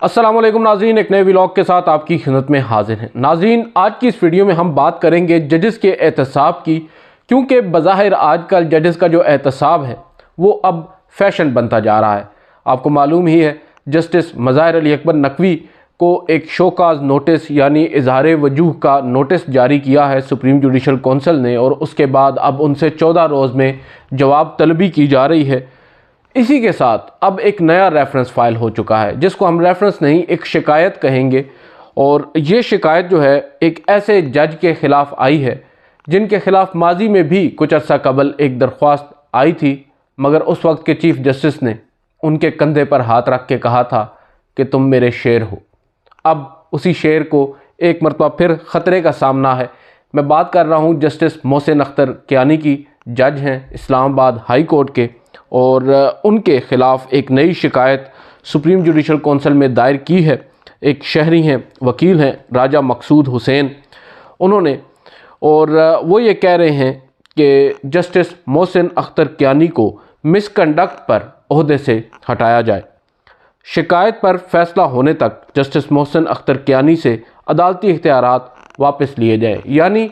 अस्सलाम वालेकुम नाज़रीन, एक नए व्लॉग के साथ आपकी खिदमत में हाजिर हैं। नाज़रीन, आज की इस वीडियो में हम बात करेंगे जजेस के एहतसाब की, क्योंकि बज़ाहिर आजकल जजेस का जो एहतसाब है वो अब फैशन बनता जा रहा है। आपको मालूम ही है, जस्टिस मज़ाहिर अली अकबर नकवी को एक शोकाज नोटिस यानी इजहार वजूह का नोटिस जारी किया है सुप्रीम जुडिशल कौंसिल ने, और उसके बाद अब उनसे 14 रोज़ में जवाब तलबी की जा रही है। इसी के साथ अब एक नया रेफरेंस फाइल हो चुका है, जिसको हम रेफरेंस नहीं एक शिकायत कहेंगे। और ये शिकायत जो है एक ऐसे जज के ख़िलाफ़ आई है जिनके ख़िलाफ़ माजी में भी कुछ अर्सा कबल एक दरख्वास्त आई थी, मगर उस वक्त के चीफ जस्टिस ने उनके कंधे पर हाथ रख के कहा था कि तुम मेरे शेर हो। अब उसी शेर को एक मरतबा फिर ख़तरे का सामना है। मैं बात कर रहा हूँ जस्टिस मोहसिन अख्तर कियानी की, जज हैं इस्लामाबाद हाई कोर्ट के, और उनके ख़िलाफ़ एक नई शिकायत सुप्रीम जुडिशल कौंसिल में दायर की है। एक शहरी हैं, वकील हैं राजा मकसूद हुसैन, उन्होंने, और वो ये कह रहे हैं कि जस्टिस मोहसिन अख्तर कियानी को मिसकंडक्ट पर ओहदे से हटाया जाए। शिकायत पर फैसला होने तक जस्टिस मोहसिन अख्तर कियानी से अदालती इख्तियारात वापस लिए जाएँ, यानी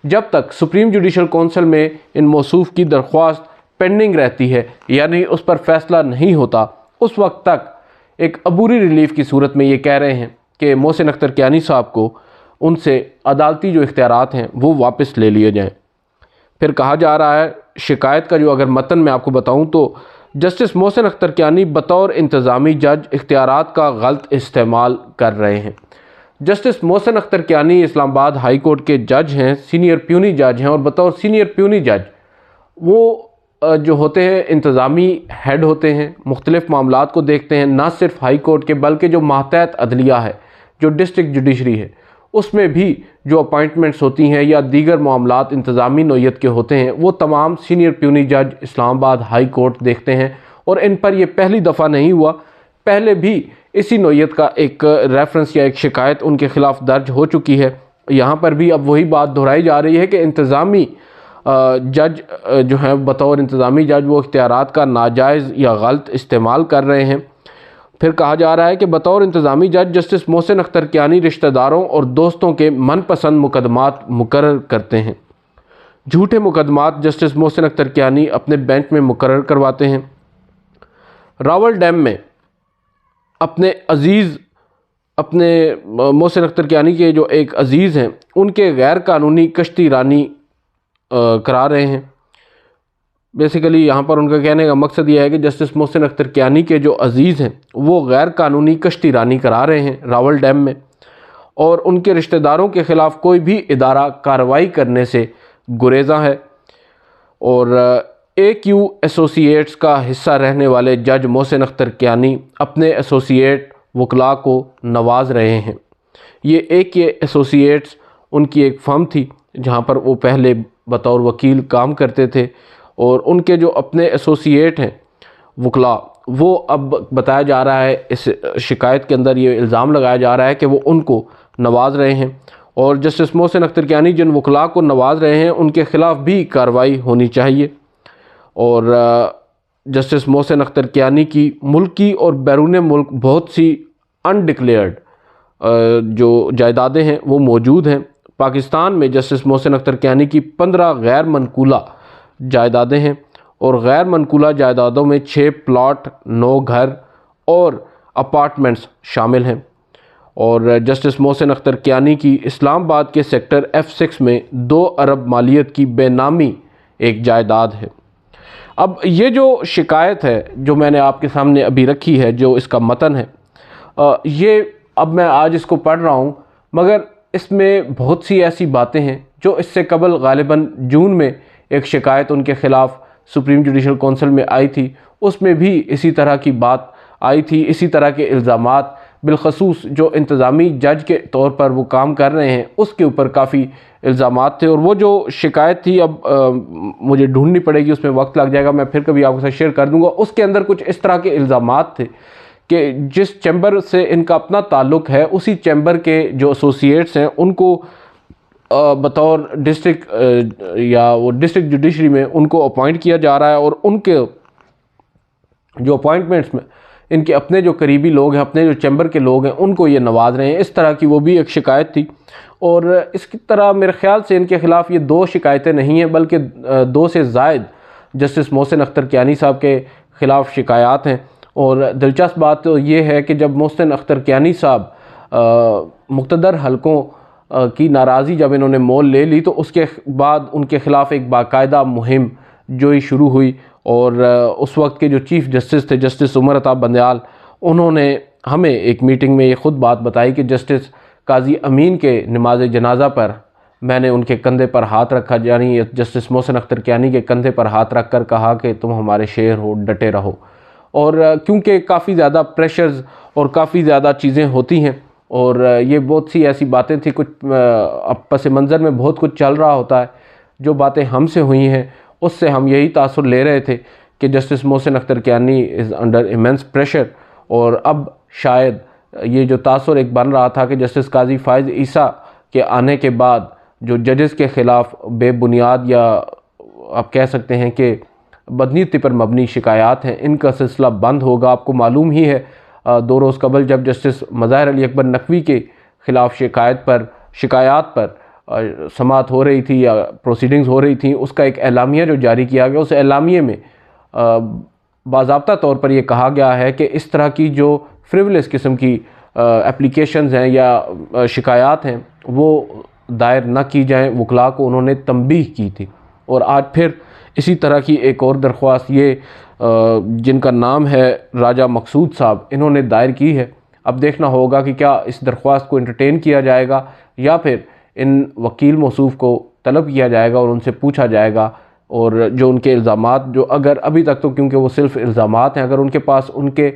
जब तक सुप्रीम जुडिशल कौंसिल में इन मौसूफ़ की दरख्वास्त पेंडिंग रहती है, यानी उस पर फैसला नहीं होता, उस वक्त तक एक अबूरी रिलीफ की सूरत में ये कह रहे हैं कि मोहसिन अख्तर कियानी साहब को उनसे अदालती जो इख्तियारात हैं वो वापस ले लिए जाएं। फिर कहा जा रहा है, शिकायत का जो अगर मतन मैं आपको बताऊं तो जस्टिस मोहसिन अख्तर कियानी बतौर इंतज़ामी जज इख्तियारात का गलत इस्तेमाल कर रहे हैं। Justice Mohsin Akhtar Kiyani Islamabad high court के जज हैं, सीनियर प्यूनी जज हैं, और बतौर सीनियर प्यूनी जज वो जो होते हैं इंतज़ामी हेड होते हैं, मुख्तलिफ़ मामलात को देखते हैं, ना सिर्फ हाई कोर्ट के बल्कि जो मातहत अदलिया है, जो डिस्ट्रिक्ट जुडिशरी है, उसमें भी जो अपॉइंटमेंट्स होती हैं या दीगर मामलात इंतज़ामी नौयत के होते हैं, वो तमाम सीनियर प्यूनी जज इस्लामाबाद हाई कोर्ट देखते हैं। और इन पर यह पहली दफ़ा नहीं हुआ, पहले भी इसी नौयत का एक रेफरेंस या एक शिकायत उनके ख़िलाफ़ दर्ज हो चुकी है। यहाँ पर भी अब वही बात दोहराई जा रही है कि इंतज़ामी जज जो हैं बतौर इंतज़ामी जज वो इख्तियारात का नाजायज़ या गलत इस्तेमाल कर रहे हैं। फिर कहा जा रहा है कि बतौर इंतज़ामी जज जस्टिस मोहसिन अख्तर कियानी रिश्तेदारों और दोस्तों के मनपसंद मुकदमात मुकर्रर करते हैं। झूठे मुकदमात जस्टिस मोहसिन अख्तर कियानी अपने बेंच में मुकर्रर करवाते हैं। रावल डैम में अपने मोहसिन अख्तर कियानी के जो एक अजीज़ हैं, उनके गैर कानूनी कश्ती रानी करा रहे हैं। बेसिकली यहाँ पर उनका कहने का मकसद यह है कि जस्टिस मोहसिन अख्तर कियानी के जो अजीज़ हैं वो गैर कानूनी कश्ती रानी करा रहे हैं रावल डैम में, और उनके रिश्तेदारों के ख़िलाफ़ कोई भी इदारा कार्रवाई करने से गुरेज़ा है। और AQ एसोसिएट्स का हिस्सा रहने वाले जज मोहसिन अख्तर कियानी अपने एसोसिएट वकला को नवाज रहे हैं। ये AQ एसोसिएट्स उनकी एक फर्म थी जहाँ पर वो पहले बतौर वकील काम करते थे, और उनके जो अपने एसोसिएट हैं वकला, वो अब बताया जा रहा है, इस शिकायत के अंदर ये इल्ज़ाम लगाया जा रहा है कि वो उनको नवाज रहे हैं। और जस्टिस मोहसिन अख्तर कियानी जिन वकला को नवाज रहे हैं उनके ख़िलाफ़ भी कार्रवाई होनी चाहिए। और जस्टिस मोहसिन अख्तर कियानी की मुल्की और बैरून मुल्क बहुत सी अनडिक्लेयर्ड जो जायदादें हैं वो मौजूद हैं। पाकिस्तान में जस्टिस मोहसिन अख्तर कियानी की 15 गैर मनकूला जायदादें हैं, और गैर मनकूला जायदादों में 6 प्लॉट, 9 घर और अपार्टमेंट्स शामिल हैं। और जस्टिस मोहसिन अख्तर कियानी की इस्लामाबाद के सेक्टर F6 में 2 अरब मालियत की बेनामी एक जायदाद है। अब ये जो शिकायत है जो मैंने आपके सामने अभी रखी है, जो इसका मतन है, ये अब मैं आज इसको पढ़ रहा हूँ, मगर इसमें बहुत सी ऐसी बातें हैं जो इससे कबल गालिबन जून में एक शिकायत उनके ख़िलाफ़ सुप्रीम जुडिशल कौंसिल में आई थी, उसमें भी इसी तरह की बात आई थी, इसी तरह के इल्ज़ामात, बिलखसूस जो इंतज़ामी जज के तौर पर वो काम कर रहे हैं उसके ऊपर काफ़ी इल्ज़ामात थे। और वो जो शिकायत थी, अब मुझे ढूंढनी पड़ेगी, उसमें वक्त लग जाएगा, मैं फिर कभी आपके साथ शेयर कर दूँगा। उसके अंदर कुछ इस तरह के इल्ज़ामात थे कि जिस चैम्बर से इनका अपना ताल्लुक़ है, उसी चैम्बर के जो एसोसिएट्स हैं उनको बतौर डिस्ट्रिक्ट या वो डिस्ट्रिक्ट जुडिशरी में उनको अपॉइंट किया जा रहा है, और उनके जो अपॉइंटमेंट्स में इनके अपने जो करीबी लोग हैं, अपने जो चैम्बर के लोग हैं, उनको ये नवाज रहे हैं। इस तरह की वो भी एक शिकायत थी। और इसकी तरह मेरे ख्याल से इनके ख़िलाफ़ ये 2 शिकायतें नहीं हैं, बल्कि 2 से ज़ायद जस्टिस मोहसिन अख्तर कियानी साहब के ख़िलाफ़ शिकायत हैं। और दिलचस्प बात तो ये है कि जब मोहसिन अख्तर कियानी साहब मुक़्तदर हलकों की नाराज़ी जब इन्होंने मोल ले ली, तो उसके बाद उनके ख़िलाफ़ एक बाकायदा मुहिम जो ही शुरू हुई। और उस वक्त के जो चीफ़ जस्टिस थे, जस्टिस उमर अता बंदयाल, उन्होंने हमें एक मीटिंग में ये ख़ुद बात बताई कि जस्टिस काजी अमीन के नमाज जनाजा पर मैंने उनके कंधे पर हाथ रखा, यानी जस्टिस मोहसिन अख्तर कियानी के कंधे पर हाथ रख कर कहा कि तुम हमारे शेर हो, डटे रहो। और क्योंकि काफ़ी ज़्यादा प्रेशर्स और काफ़ी ज़्यादा चीज़ें होती हैं, और ये बहुत सी ऐसी बातें थी, कुछ पस मंज़र में बहुत कुछ चल रहा होता है। जो बातें हमसे हुई हैं उससे हम यही तासुर ले रहे थे कि Justice Mohsin Akhtar Kiyani is under immense pressure. और अब शायद ये जो तासुर एक बन रहा था कि जस्टिस काजी फ़ाइज़ ईसा के आने के बाद जो जजेस के ख़िलाफ़ बेबुनियाद या आप कह सकते हैं कि बदनीयती पर मबनी शिकायत हैं, इनका सिलसिला बंद होगा। आपको मालूम ही है 2 रोज़ कबल जब जस्टिस मज़ाहिर अली अकबर नकवी के ख़िलाफ़ शिकायत पर समाअत हो रही थी या प्रोसीडिंग्स हो रही थी, उसका एक एलामिया जो जारी किया गया, उस एलामिये में बाज़ाब्ता तौर पर यह कहा गया है कि इस तरह की जो फ्रिवलेस किस्म की एप्लीकेशंस हैं या शिकायत हैं वो दायर न की जाएं। वकला को उन्होंने तंबीह की थी। और आज फिर इसी तरह की एक और दरख्वास्त ये जिनका नाम है राजा मकसूद साहब, इन्होंने दायर की है। अब देखना होगा कि क्या इस दरख्वास्त को एंटरटेन किया जाएगा या फिर इन वकील मौसूफ को तलब किया जाएगा और उनसे पूछा जाएगा, और जो उनके इल्ज़ामात, जो अगर अभी तक तो क्योंकि वो सिर्फ इल्ज़ामात हैं, अगर उनके पास उनके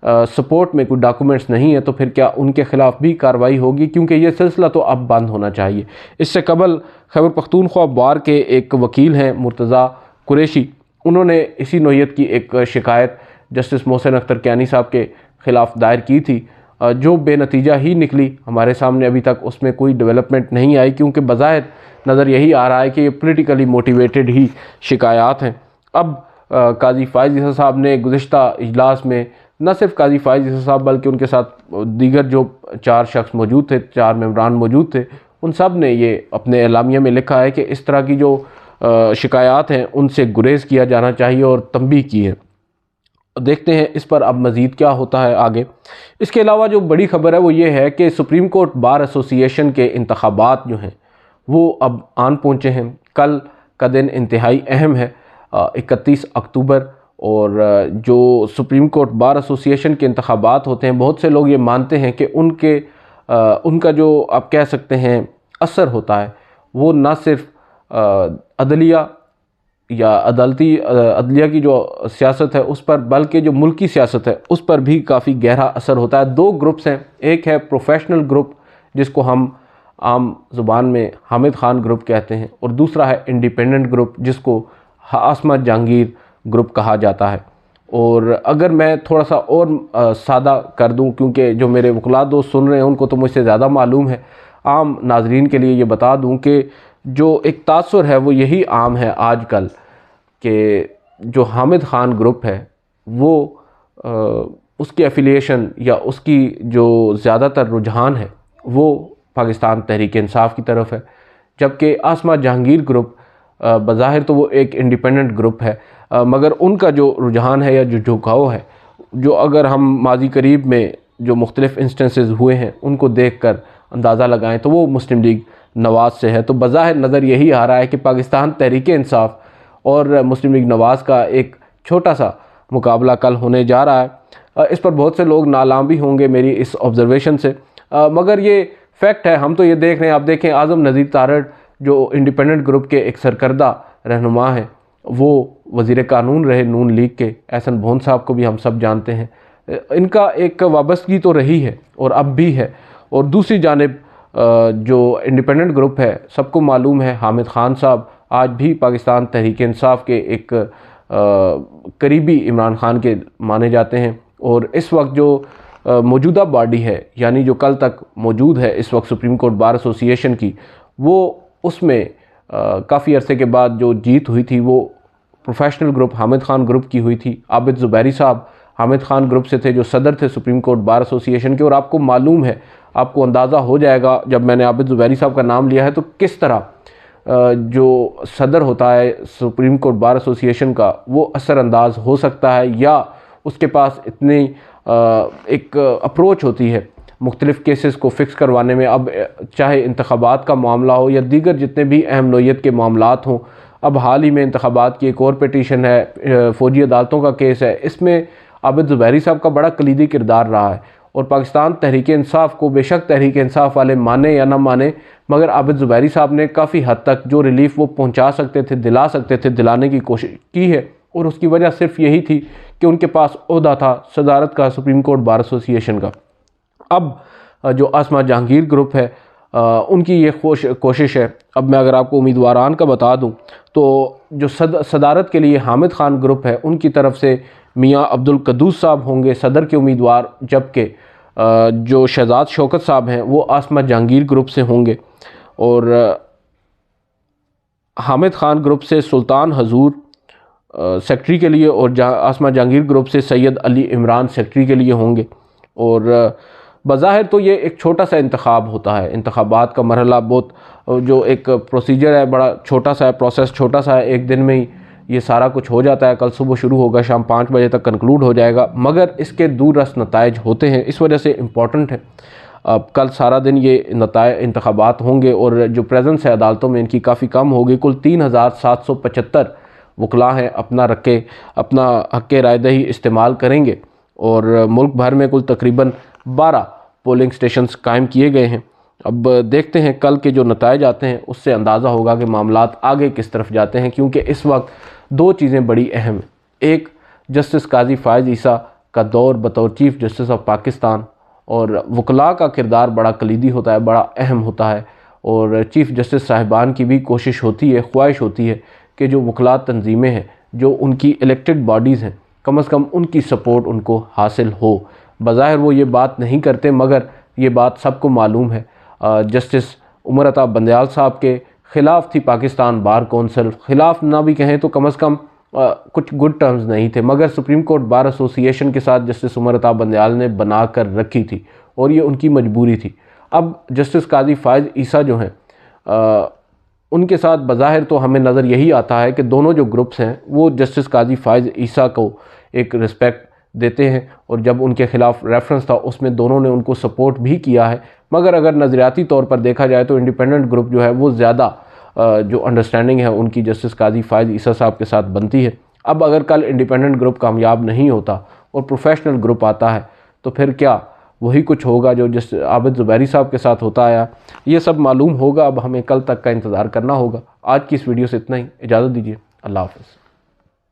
सपोर्ट में कोई डॉक्यूमेंट्स नहीं है तो फिर क्या उनके ख़िलाफ़ भी कार्रवाई होगी, क्योंकि ये सिलसिला तो अब बंद होना चाहिए। इससे कबल खैबर पख्तूनख्वा बार के एक वकील हैं मुर्तज़ा कुरैशी, उन्होंने इसी नोयत की एक शिकायत जस्टिस मोहसिन अख्तर कियानी साहब के ख़िलाफ़ दायर की थी, जो बेनतीजा ही निकली। हमारे सामने अभी तक उसमें कोई डेवलपमेंट नहीं आई, क्योंकि बज़ाहिर नज़र यही आ रहा है कि ये पॉलिटिकली मोटिवेटेड ही शिकायत हैं। अब काजी फ़ाइज़ ईसा साहब ने गुज़िश्ता इजलास में न सिर्फ काजी फ़ाइज़ ईसा साहब बल्कि उनके साथ दीगर जो 4 शख्स मौजूद थे, 4 मेंबरान मौजूद थे, उन सब ने ये अपने एलामिया में लिखा है कि इस तरह की जो शिकायत हैं उनसे गुरेज़ किया जाना चाहिए और तंबीह की है। देखते हैं इस पर अब मज़ीद क्या होता है आगे। इसके अलावा जो बड़ी ख़बर है वो ये है कि सुप्रीम कोर्ट बार एसोसिएशन के इंतखाबात जो हैं वो अब आन पहुँचे हैं। कल का दिन इंतहाई अहम है, 31 अक्टूबर। और जो सुप्रीम कोर्ट बार एसोसिएशन के इंतखाबात होते हैं, बहुत से लोग ये मानते हैं कि उनका जो आप कह सकते हैं असर होता है वो न सिर्फ अदलिया या अदलिया की जो सियासत है उस पर, बल्कि जो मुल्की सियासत है उस पर भी काफ़ी गहरा असर होता है। 2 ग्रुप्स हैं, एक है प्रोफेशनल ग्रुप जिसको हम आम ज़ुबान में हामिद खान ग्रुप कहते हैं, और दूसरा है इंडिपेंडेंट ग्रुप जिसको आसमा जहांगीर ग्रुप कहा जाता है। और अगर मैं थोड़ा सा और सादा कर दूं, क्योंकि जो मेरे वकला दोस्त सुन रहे हैं उनको तो मुझसे ज़्यादा मालूम है, आम नाजरीन के लिए ये बता दूं कि जो एक तासुर है वो यही आम है आजकल कि जो हामिद खान ग्रुप है वो उसकी एफिलिएशन या उसकी जो ज़्यादातर रुझान है वो पाकिस्तान तहरीक इंसाफ की तरफ है, जबकि आसमा जहांगीर ग्रुप बज़ाहिर तो वो एक इंडिपेंडेंट ग्रुप है, मगर उनका जो रुझान है या जो झुकाव है, जो अगर हम माजी करीब में जो मुख्तलिफ़ इंस्टेंसेस हुए हैं उनको देख कर अंदाज़ा लगाएं तो वो मुस्लिम लीग नवाज़ से है। तो बज़ाहिर नज़र यही आ रहा है कि पाकिस्तान तहरीक इंसाफ और मुस्लिम लीग नवाज़ का एक छोटा सा मुकाबला कल होने जा रहा है। इस पर बहुत से लोग नालाम भी होंगे मेरी इस ऑब्ज़र्वेशन से, मगर ये फैक्ट है, हम तो ये देख रहे हैं। आप देखें आज़म नज़ीर तारड़ जो इंडिपेंडेंट ग्रुप के एक सरकर्दा रहनुमा हैं, वो वज़ीर कानून रहे नून लीग के, एहसन भोन साहब को भी हम सब जानते हैं, इनका एक वाबस्तगी तो रही है और अब भी है। और दूसरी जानिब जो इंडिपेंडेंट ग्रुप है, सबको मालूम है हामिद खान साहब आज भी पाकिस्तान तहरीक इंसाफ के एक करीबी इमरान खान के माने जाते हैं। और इस वक्त जो मौजूदा बॉडी है, यानी जो कल तक मौजूद है इस वक्त सुप्रीम कोर्ट बार एसोसिएशन की, वो उसमें काफ़ी अरसे के बाद जो जीत हुई थी वो professional group Hamid Khan group की हुई थी। आबिद ज़ुबैरी साहब हामिद खान ग्रुप से थे, जो सदर थे सुप्रीम कोर्ट बार एसोसिएशन के। और आपको मालूम है, आपको अंदाज़ा हो जाएगा जब मैंने आबिद ज़ुबैरी साहब का नाम लिया है, तो किस तरह जो सदर होता है सुप्रीम कोर्ट बार एसोसिएशन का, वो असरअंदाज हो सकता है, या उसके पास इतनी एक अप्रोच होती है मुख्तलिफ़ केसेस को फ़िक्स करवाने में। अब चाहे इंतखाबात का मामला हो या दीगर जितने भी अहम नोयत के मामलात हों, अब हाल ही में इंतखाबात की एक और पिटीशन है, फ़ौजी अदालतों का केस है, इसमें आबिद ज़ुबैरी साहब का बड़ा कलीदी किरदार रहा है। और पाकिस्तान तहरीक इंसाफ को बेशक तहरीक इंसाफ वाले माने या ना माने, मगर आबिद ज़ुबैरी साहब ने काफ़ी हद तक जो रिलीफ वो पहुंचा सकते थे, दिला सकते थे, दिलाने की कोशिश की है। और उसकी वजह सिर्फ यही थी कि उनके पास ओहदा था सदारत का सुप्रीम कोर्ट बार एसोसिएशन का। अब जो आसमा जहांगीर ग्रुप है, उनकी ये कोशिश है। अब मैं अगर आपको उम्मीदवारान का बता दूं, तो जो सदारत के लिए हामिद खान ग्रुप है, उनकी तरफ से मियां अब्दुल कद्दूस साहब होंगे सदर के उम्मीदवार, जबकि जो शहजाद शौकत साहब हैं वो आसमा जहांगीर ग्रुप से होंगे। और हामिद खान ग्रुप से सुल्तान हजूर सेक्रेटरी के लिए, और आसमा जहांगीर ग्रुप से सैयद अली इमरान सेक्रेटरी के लिए होंगे। और बज़ाहिर तो ये एक छोटा सा इंतखाब होता है, इंतखाबात का मरहला बहुत जो एक प्रोसीजर है बड़ा छोटा सा है, प्रोसेस छोटा सा है, एक दिन में ही ये सारा कुछ हो जाता है। कल सुबह शुरू होगा, शाम 5 बजे तक कंक्लूड हो जाएगा, मगर इसके दूररस नताइज होते हैं, इस वजह से इम्पॉर्टेंट है। अब कल सारा दिन ये इंतखाबात होंगे और जो प्रेजेंस है अदालतों में इनकी काफ़ी कम होगी। कुल 3775 वकला हैं, अपना हक़ राय दही इस्तेमाल करेंगे। और मुल्क भर में कुल तकरीबन 12 पोलिंग स्टेशंस कायम किए गए हैं। अब देखते हैं कल के जो नताइज आते हैं, उससे अंदाज़ा होगा कि मामलात आगे किस तरफ जाते हैं, क्योंकि इस वक्त दो चीज़ें बड़ी अहम हैं। एक, जस्टिस काजी फ़ायज़ ईसा का दौर बतौर चीफ़ जस्टिस ऑफ पाकिस्तान, और वकला का किरदार बड़ा कलीदी होता है, बड़ा अहम होता है। और चीफ़ जस्टिस साहिबान की भी कोशिश होती है, ख्वाहिश होती है कि जो वकला तंजीमें हैं, जो उनकी इलेक्टेड बॉडीज़ हैं, कम अज़ कम उनकी सपोर्ट उनको हासिल हो। बज़ाहिर वो ये बात नहीं करते, मगर ये बात सबको मालूम है। जस्टिस उमर अता बंदयाल साहब के ख़िलाफ़ थी पाकिस्तान बार कौंसिल, ख़िलाफ़ ना भी कहें तो कम अज़ कम कुछ गुड टर्म्स नहीं थे, मगर सुप्रीम कोर्ट बार एसोसिएशन के साथ जस्टिस उमर अता बंदयाल ने बना कर रखी थी, और ये उनकी मजबूरी थी। अब जस्टिस काजी फ़ायज़ ईसा जो हैं, उनके साथ बज़ाहिर तो हमें नज़र यही आता है कि दोनों जो ग्रुप्स हैं वो जस्टिस काजी फ़ायज़ ईसा को एक रिस्पेक्ट देते हैं, और जब उनके ख़िलाफ़ रेफरेंस था उसमें दोनों ने उनको सपोर्ट भी किया है। मगर अगर नज़रियाती तौर पर देखा जाए तो इंडिपेंडेंट ग्रुप जो है वो ज़्यादा जो अंडरस्टैंडिंग है उनकी जस्टिस काजी फ़ायज़ ईसा साहब के साथ बनती है। अब अगर कल इंडिपेंडेंट ग्रुप कामयाब नहीं होता और प्रोफेशनल ग्रुप आता है, तो फिर क्या वही कुछ होगा जो जस्टिस आबिद ज़ुबैरी साहब के साथ होता आया? ये सब मालूम होगा, अब हमें कल तक का इंतज़ार करना होगा। आज की इस वीडियो से इतना ही, इजाज़त दीजिए, अल्लाह हाफ़िज़।